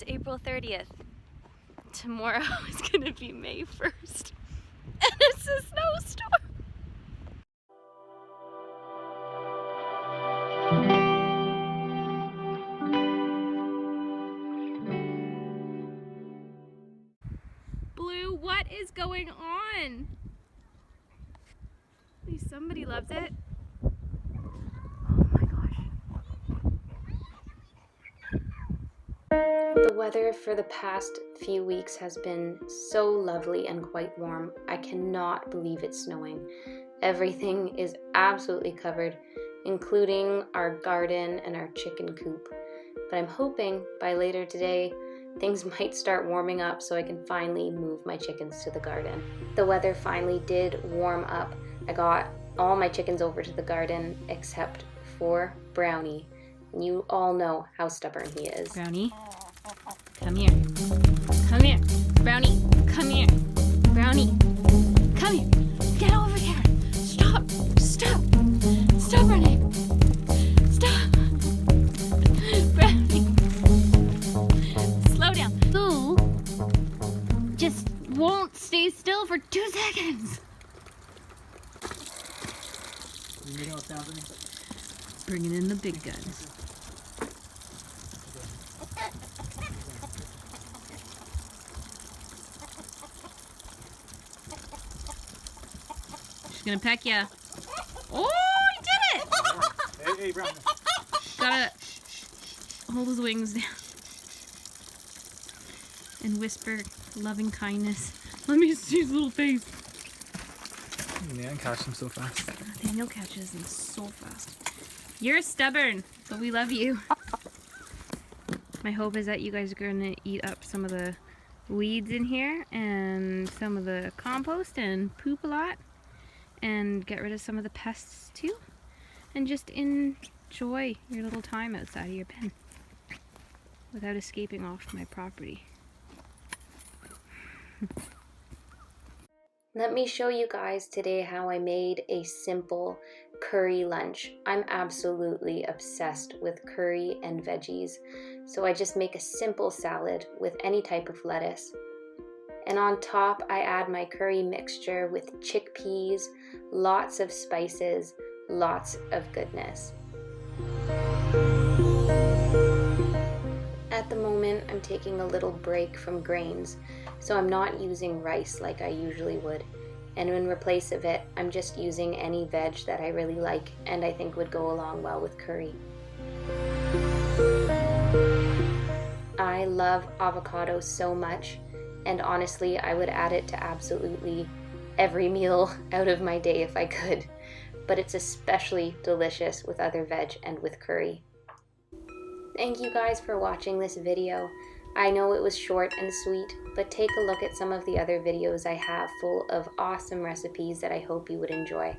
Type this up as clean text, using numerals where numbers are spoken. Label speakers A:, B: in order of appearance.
A: It's April 30th. Tomorrow is gonna be May 1st. And it's a snowstorm. Blue, what is going on? At least somebody loves it. Oh my gosh. The weather for the past few weeks has been so lovely and quite warm. I cannot believe it's snowing. Everything is absolutely covered, including our garden and our chicken coop. But I'm hoping by later today, things might start warming up so I can finally move my chickens to the garden. The weather finally did warm up. I got all my chickens over to the garden except for Brownie. You all know how stubborn he is. Brownie, come here. Come here. Brownie, come here. Brownie, come here. Get over here. Stop. Stop. Stop running. Stop. Brownie. Slow down. Who just won't stay still for 2 seconds?
B: You making all sounds at me?
A: Bringing in the big guns. She's gonna peck ya. Oh, he did it!
B: Hey, Brownie.
A: Gotta hold his wings down and whisper loving kindness. Let me see his little face.
B: Yeah, I catch them so fast.
A: Daniel catches them so fast. You're stubborn, but we love you. My hope is that you guys are gonna eat up some of the weeds in here and some of the compost and poop a lot and get rid of some of the pests too, and just enjoy your little time outside of your pen without escaping off my property. Let me show you guys today how I made a simple curry lunch. I'm absolutely obsessed with curry and veggies, so I just make a simple salad with any type of lettuce. And on top, I add my curry mixture with chickpeas, lots of spices, lots of goodness. At the moment, I'm taking a little break from grains, so I'm not using rice like I usually would. And in place of it, I'm just using any veg that I really like and I think would go along well with curry. I love avocado so much, and honestly, I would add it to absolutely every meal out of my day if I could. But it's especially delicious with other veg and with curry. Thank you guys for watching this video. I know it was short and sweet, but take a look at some of the other videos I have full of awesome recipes that I hope you would enjoy.